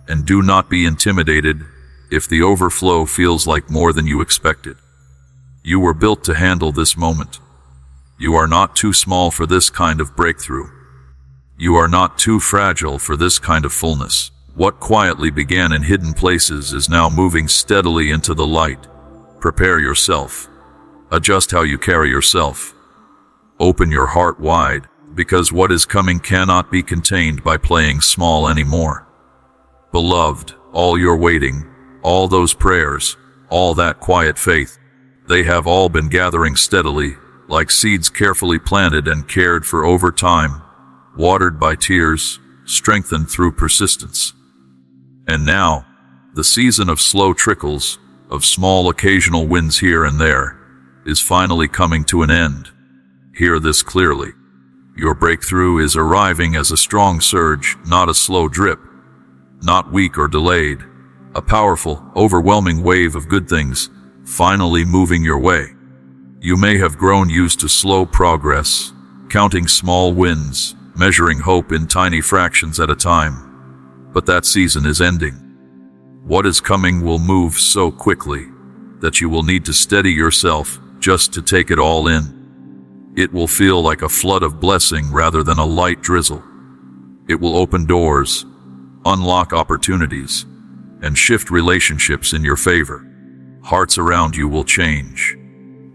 And do not be intimidated if the overflow feels like more than you expected. You were built to handle this moment. You are not too small for this kind of breakthrough. You are not too fragile for this kind of fullness. What quietly began in hidden places is now moving steadily into the light. Prepare yourself. Adjust how you carry yourself. Open your heart wide, because what is coming cannot be contained by playing small anymore. Beloved, all your waiting, all those prayers, all that quiet faith, they have all been gathering steadily, like seeds carefully planted and cared for over time, watered by tears, strengthened through persistence. And now, the season of slow trickles, of small occasional wins here and there, is finally coming to an end. Hear this clearly. Your breakthrough is arriving as a strong surge, not a slow drip, not weak or delayed, a powerful, overwhelming wave of good things, finally moving your way. You may have grown used to slow progress, counting small wins, measuring hope in tiny fractions at a time. But that season is ending. What is coming will move so quickly that you will need to steady yourself just to take it all in. It will feel like a flood of blessing rather than a light drizzle. It will open doors, unlock opportunities, and shift relationships in your favor. Hearts around you will change.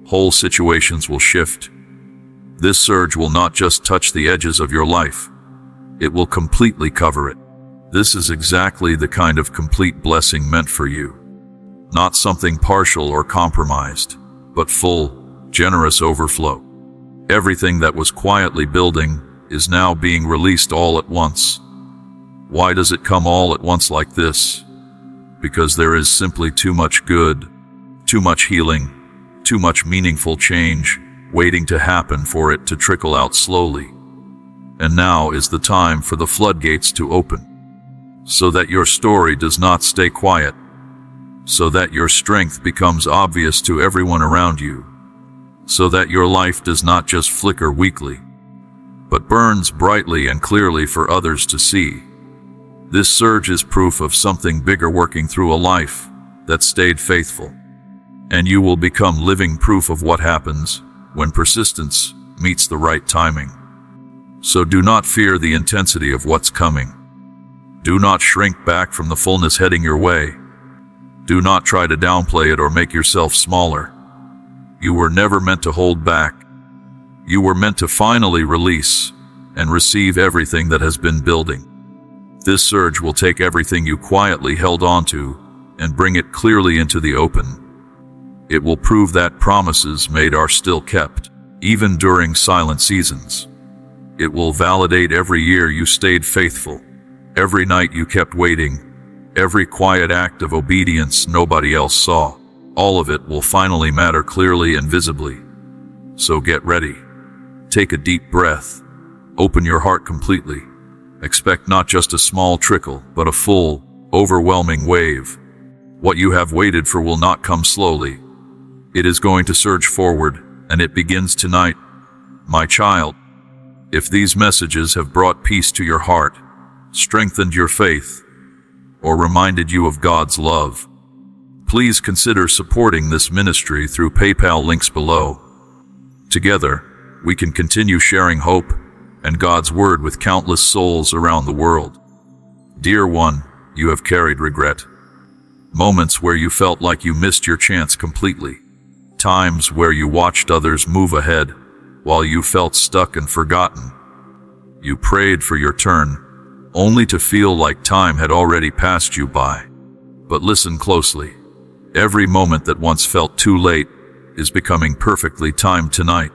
Whole situations will shift. This surge will not just touch the edges of your life. It will completely cover it. This is exactly the kind of complete blessing meant for you. Not something partial or compromised, but full, generous overflow. Everything that was quietly building is now being released all at once. Why does it come all at once like this? Because there is simply too much good, too much healing, too much meaningful change waiting to happen for it to trickle out slowly. And now is the time for the floodgates to open, so that your story does not stay quiet, so that your strength becomes obvious to everyone around you, so that your life does not just flicker weakly, but burns brightly and clearly for others to see. This surge is proof of something bigger working through a life that stayed faithful. And you will become living proof of what happens when persistence meets the right timing. So do not fear the intensity of what's coming. Do not shrink back from the fullness heading your way. Do not try to downplay it or make yourself smaller. You were never meant to hold back. You were meant to finally release and receive everything that has been building. This surge will take everything you quietly held onto and bring it clearly into the open. It will prove that promises made are still kept, even during silent seasons. It will validate every year you stayed faithful, every night you kept waiting, every quiet act of obedience nobody else saw. All of it will finally matter clearly and visibly. So get ready. Take a deep breath. Open your heart completely. Expect not just a small trickle, but a full, overwhelming wave. What you have waited for will not come slowly. It is going to surge forward, and it begins tonight. My child, if these messages have brought peace to your heart, strengthened your faith, or reminded you of God's love, please consider supporting this ministry through PayPal links below. Together, we can continue sharing hope, and God's word with countless souls around the world. Dear one, you have carried regret. Moments where you felt like you missed your chance completely. Times where you watched others move ahead while you felt stuck and forgotten. You prayed for your turn, only to feel like time had already passed you by. But listen closely. Every moment that once felt too late is becoming perfectly timed tonight.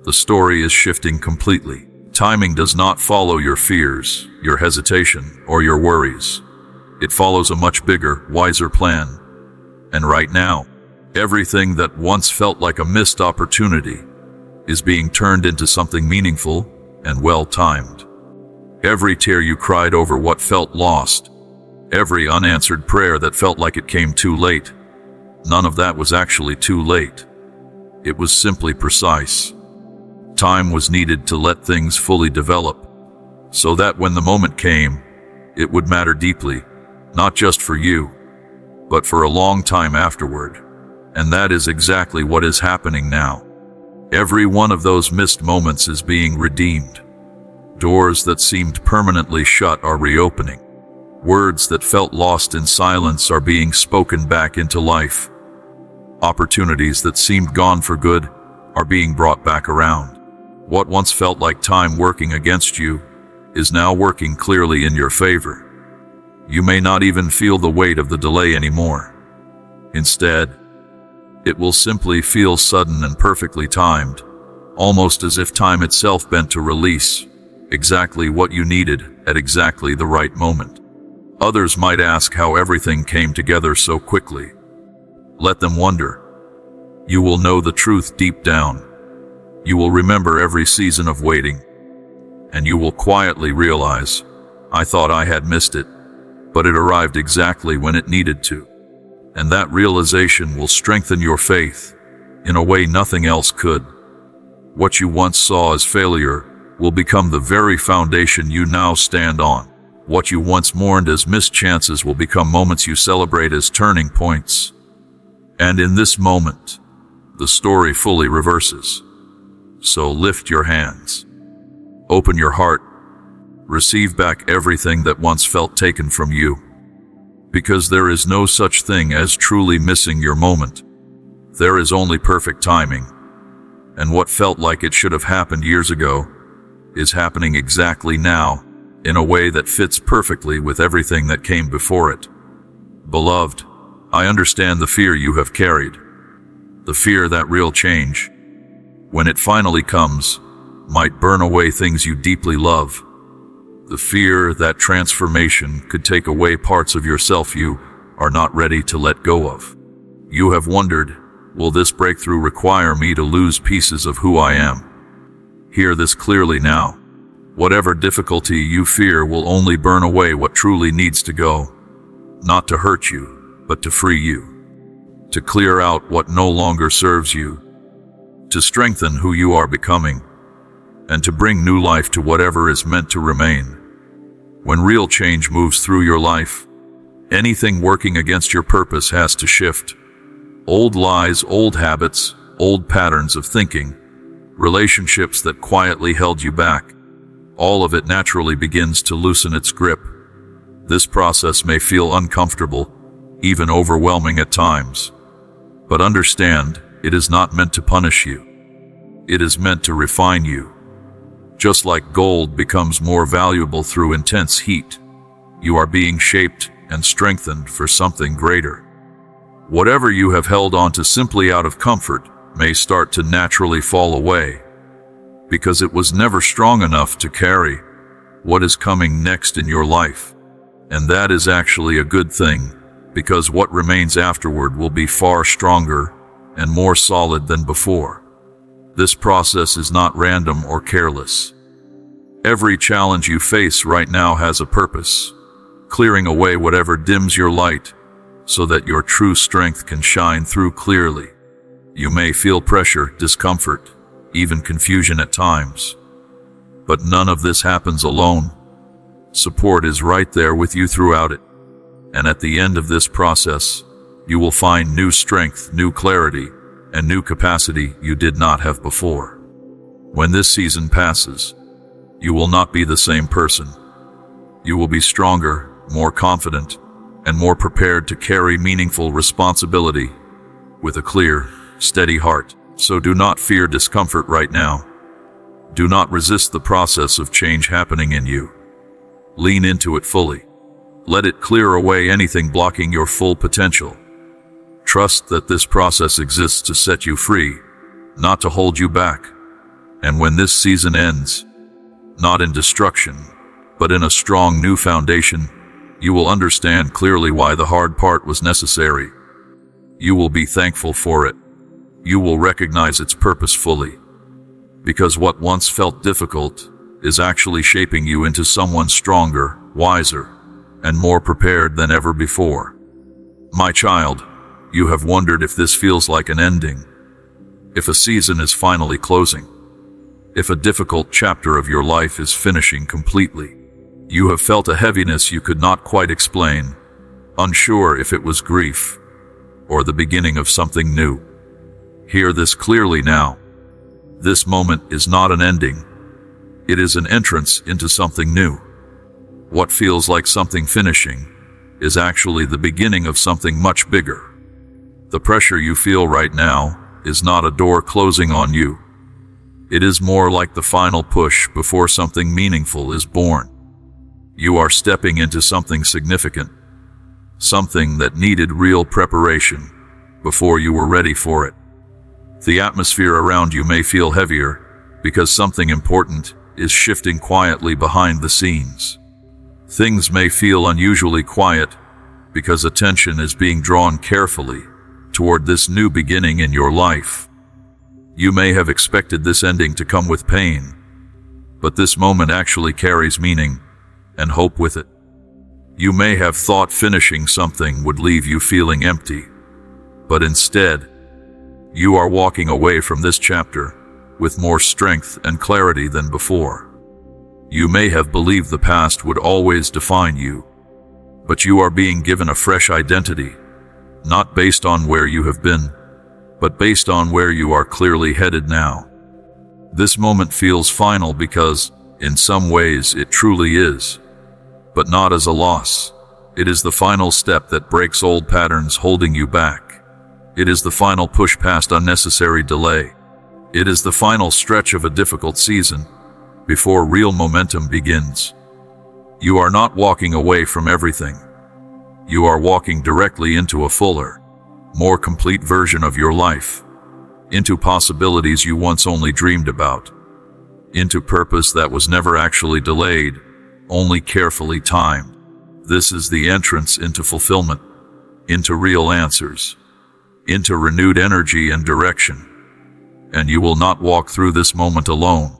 The story is shifting completely. Timing does not follow your fears, your hesitation, or your worries. It follows a much bigger, wiser plan. And right now, everything that once felt like a missed opportunity is being turned into something meaningful and well-timed. Every tear you cried over what felt lost, every unanswered prayer that felt like it came too late, none of that was actually too late. It was simply precise. Time was needed to let things fully develop, so that when the moment came, it would matter deeply, not just for you, but for a long time afterward. And that is exactly what is happening now. Every one of those missed moments is being redeemed. Doors that seemed permanently shut are reopening. Words that felt lost in silence are being spoken back into life. Opportunities that seemed gone for good are being brought back around. What once felt like time working against you is now working clearly in your favor. You may not even feel the weight of the delay anymore. Instead, it will simply feel sudden and perfectly timed, almost as if time itself bent to release exactly what you needed at exactly the right moment. Others might ask how everything came together so quickly. Let them wonder. You will know the truth deep down. You will remember every season of waiting, and you will quietly realize, I thought I had missed it, but it arrived exactly when it needed to. And that realization will strengthen your faith in a way nothing else could. What you once saw as failure will become the very foundation you now stand on. What you once mourned as missed chances will become moments you celebrate as turning points. And in this moment, the story fully reverses. So lift your hands. Open your heart. Receive back everything that once felt taken from you. Because there is no such thing as truly missing your moment. There is only perfect timing. And what felt like it should have happened years ago is happening exactly now, in a way that fits perfectly with everything that came before it. Beloved, I understand the fear you have carried. The fear that real change, when it finally comes, might burn away things you deeply love. The fear that transformation could take away parts of yourself you are not ready to let go of. You have wondered, will this breakthrough require me to lose pieces of who I am? Hear this clearly now. Whatever difficulty you fear will only burn away what truly needs to go. Not to hurt you, but to free you. To clear out what no longer serves you. To strengthen who you are becoming. And to bring new life to whatever is meant to remain. When real change moves through your life, anything working against your purpose has to shift. Old lies, old habits, old patterns of thinking, relationships that quietly held you back, all of it naturally begins to loosen its grip. This process may feel uncomfortable, even overwhelming at times. But understand, it is not meant to punish you. It is meant to refine you. Just like gold becomes more valuable through intense heat, you are being shaped and strengthened for something greater. Whatever you have held on to simply out of comfort may start to naturally fall away, because it was never strong enough to carry what is coming next in your life. And that is actually a good thing, because what remains afterward will be far stronger and more solid than before. This process is not random or careless. Every challenge you face right now has a purpose, clearing away whatever dims your light so that your true strength can shine through clearly. You may feel pressure, discomfort, even confusion at times, but none of this happens alone. Support is right there with you throughout it, and at the end of this process, you will find new strength, new clarity, and new capacity you did not have before. When this season passes, You will not be the same person. You will be stronger, more confident, and more prepared to carry meaningful responsibility with a clear, steady heart. So do not fear discomfort right now. Do not resist the process of change happening in you. Lean into it fully. Let it clear away anything blocking your full potential. Trust that this process exists to set you free, not to hold you back. And when this season ends, not in destruction, but in a strong new foundation, you will understand clearly why the hard part was necessary. You will be thankful for it. You will recognize its purpose fully. Because what once felt difficult is actually shaping you into someone stronger, wiser, and more prepared than ever before. My child, you have wondered if this feels like an ending, if a season is finally closing, if a difficult chapter of your life is finishing completely. You have felt a heaviness you could not quite explain, unsure if it was grief or the beginning of something new. Hear this clearly now. This moment is not an ending. It is an entrance into something new. What feels like something finishing is actually the beginning of something much bigger. The pressure you feel right now is not a door closing on you. It is more like the final push before something meaningful is born. You are stepping into something significant, something that needed real preparation before you were ready for it. The atmosphere around you may feel heavier because something important is shifting quietly behind the scenes. Things may feel unusually quiet because attention is being drawn carefully toward this new beginning in your life. You may have expected this ending to come with pain, but this moment actually carries meaning and hope with it. You may have thought finishing something would leave you feeling empty, but instead, you are walking away from this chapter with more strength and clarity than before. You may have believed the past would always define you, but you are being given a fresh identity, not based on where you have been, but based on where you are clearly headed now. This moment feels final because, in some ways, it truly is, but not as a loss. It is the final step that breaks old patterns holding you back. It is the final push past unnecessary delay. It is the final stretch of a difficult season before real momentum begins. You are not walking away from everything. You are walking directly into a fuller, more complete version of your life, into possibilities you once only dreamed about, into purpose that was never actually delayed, only carefully timed. This is the entrance into fulfillment, into real answers, into renewed energy and direction. And you will not walk through this moment alone.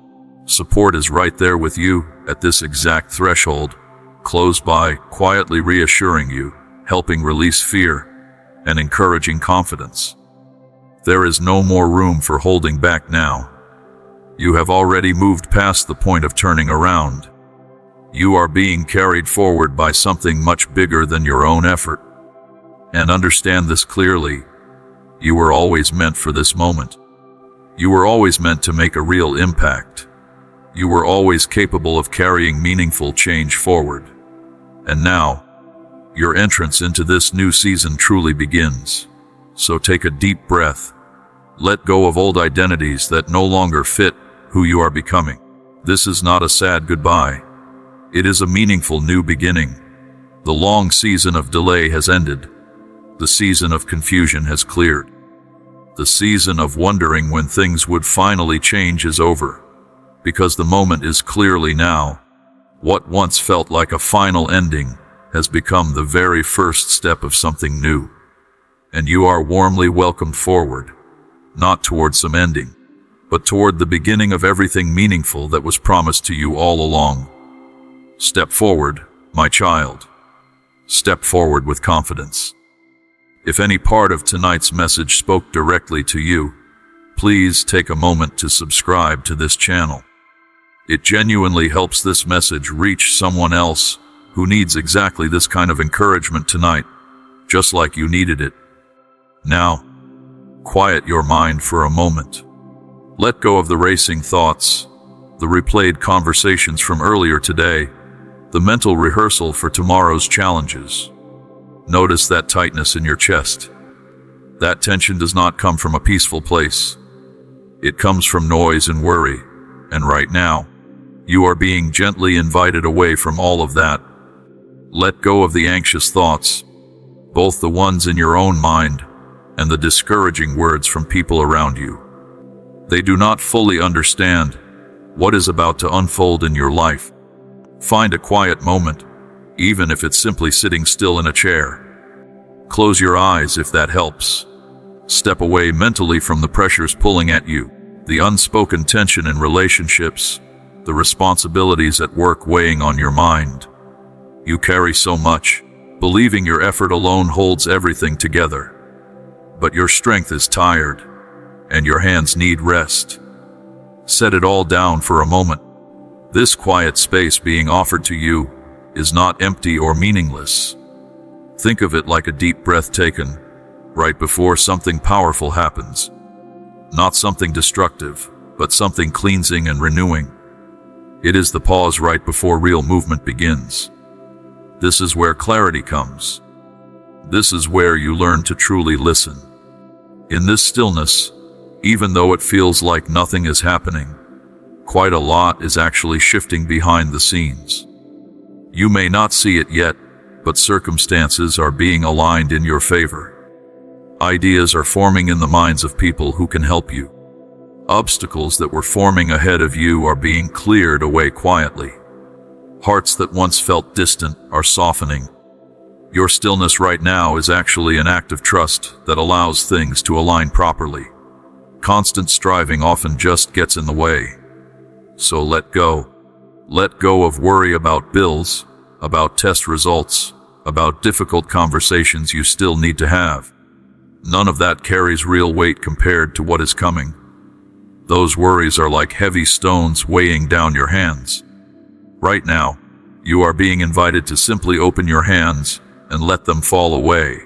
Support is right there with you at this exact threshold, close by, quietly reassuring you, helping release fear, and encouraging confidence. There is no more room for holding back now. You have already moved past the point of turning around. You are being carried forward by something much bigger than your own effort. And understand this clearly. You were always meant for this moment. You were always meant to make a real impact. You were always capable of carrying meaningful change forward. And now, your entrance into this new season truly begins. So take a deep breath. Let go of old identities that no longer fit who you are becoming. This is not a sad goodbye. It is a meaningful new beginning. The long season of delay has ended. The season of confusion has cleared. The season of wondering when things would finally change is over, because the moment is clearly now. What once felt like a final ending has become the very first step of something new. And you are warmly welcomed forward, not toward some ending, but toward the beginning of everything meaningful that was promised to you all along. Step forward, my child. Step forward with confidence. If any part of tonight's message spoke directly to you, please take a moment to subscribe to this channel. It genuinely helps this message reach someone else who needs exactly this kind of encouragement tonight, just like you needed it. Now, quiet your mind for a moment. Let go of the racing thoughts. the replayed conversations from earlier today, the mental rehearsal for tomorrow's challenges. Notice that tightness in your chest. That tension does not come from a peaceful place. It comes from noise and worry, and right now, you are being gently invited away from all of that. Let go of the anxious thoughts, both the ones in your own mind and the discouraging words from people around you. They do not fully understand what is about to unfold in your life. Find a quiet moment, even if it's simply sitting still in a chair. Close your eyes if that helps. Step away mentally from the pressures pulling at you, the unspoken tension in relationships, the responsibilities at work weighing on your mind. You carry so much, believing your effort alone holds everything together. But your strength is tired, and your hands need rest. Set it all down for a moment. This quiet space being offered to you is not empty or meaningless. Think of it like a deep breath taken right before something powerful happens. Not something destructive, but something cleansing and renewing. It is the pause right before real movement begins. This is where clarity comes. This is where you learn to truly listen. In this stillness, even though it feels like nothing is happening, quite a lot is actually shifting behind the scenes. You may not see it yet, but circumstances are being aligned in your favor. Ideas are forming in the minds of people who can help you. Obstacles that were forming ahead of you are being cleared away quietly. Hearts that once felt distant are softening. Your stillness right now is actually an act of trust that allows things to align properly. Constant striving often just gets in the way. So let go. Let go of worry about bills, about test results, about difficult conversations you still need to have. None of that carries real weight compared to what is coming. Those worries are like heavy stones weighing down your hands. Right now, you are being invited to simply open your hands and let them fall away.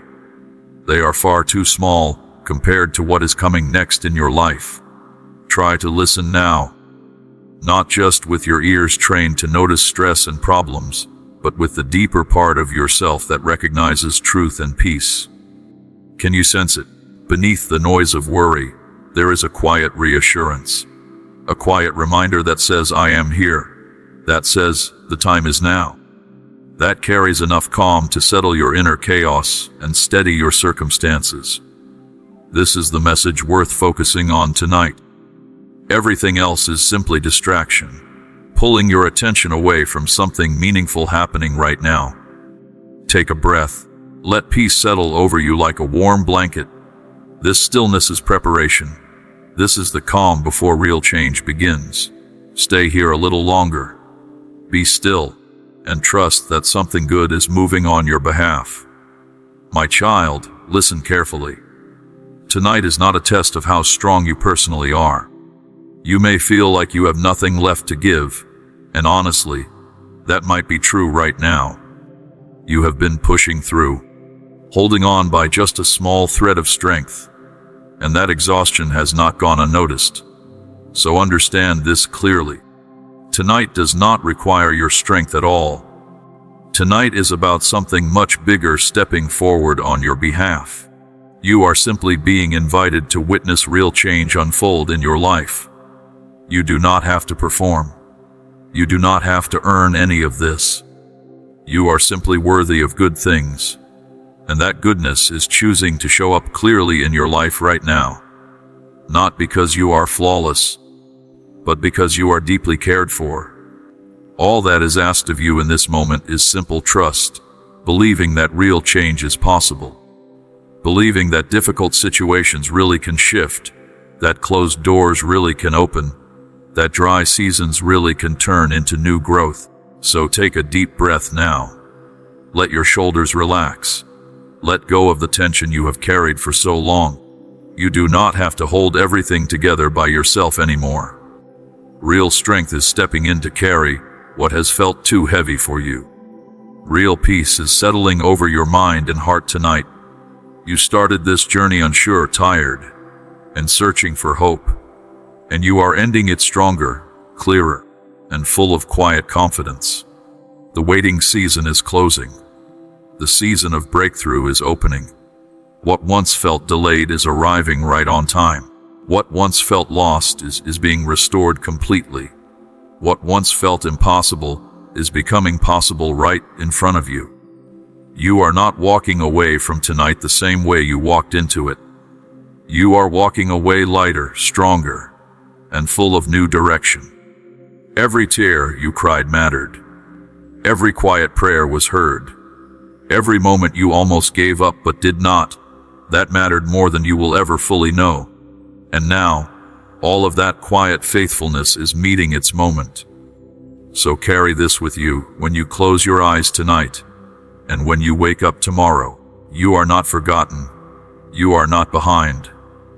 They are far too small compared to what is coming next in your life. Try to listen now, not just with your ears trained to notice stress and problems, but with the deeper part of yourself that recognizes truth and peace. Can you sense it? Beneath the noise of worry, there is a quiet reassurance. A quiet reminder that says, I am here. That says, the time is now. That carries enough calm to settle your inner chaos and steady your circumstances. This is the message worth focusing on tonight. Everything else is simply distraction, pulling your attention away from something meaningful happening right now. Take a breath. Let peace settle over you like a warm blanket. This stillness is preparation. This is the calm before real change begins. Stay here a little longer. Be still, and trust that something good is moving on your behalf. My child, listen carefully. Tonight is not a test of how strong you personally are. You may feel like you have nothing left to give, and honestly, that might be true right now. You have been pushing through, holding on by just a small thread of strength, and that exhaustion has not gone unnoticed. So understand this clearly. Tonight does not require your strength at all. Tonight is about something much bigger stepping forward on your behalf. You are simply being invited to witness real change unfold in your life. You do not have to perform. You do not have to earn any of this. You are simply worthy of good things, and that goodness is choosing to show up clearly in your life right now. Not because you are flawless, but because you are deeply cared for. All that is asked of you in this moment is simple trust, believing that real change is possible, believing that difficult situations really can shift, that closed doors really can open, that dry seasons really can turn into new growth. So take a deep breath now. Let your shoulders relax. Let go of the tension you have carried for so long. You do not have to hold everything together by yourself anymore. Real strength is stepping in to carry what has felt too heavy for you. Real peace is settling over your mind and heart tonight. You started this journey unsure, tired, and searching for hope. And you are ending it stronger, clearer, and full of quiet confidence. The waiting season is closing. The season of breakthrough is opening. What once felt delayed is arriving right on time. What once felt lost is being restored completely. What once felt impossible is becoming possible right in front of you. You are not walking away from tonight the same way you walked into it. You are walking away lighter, stronger, and full of new direction. Every tear you cried mattered. Every quiet prayer was heard. Every moment you almost gave up but did not, that mattered more than you will ever fully know. And now, all of that quiet faithfulness is meeting its moment. So carry this with you when you close your eyes tonight, and when you wake up tomorrow. You are not forgotten. You are not behind.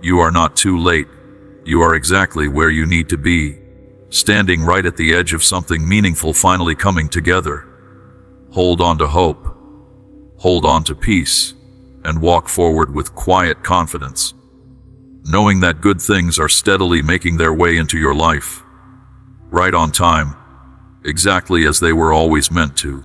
You are not too late. You are exactly where you need to be, standing right at the edge of something meaningful finally coming together. Hold on to hope. Hold on to peace, and walk forward with quiet confidence, knowing that good things are steadily making their way into your life, right on time, exactly as they were always meant to.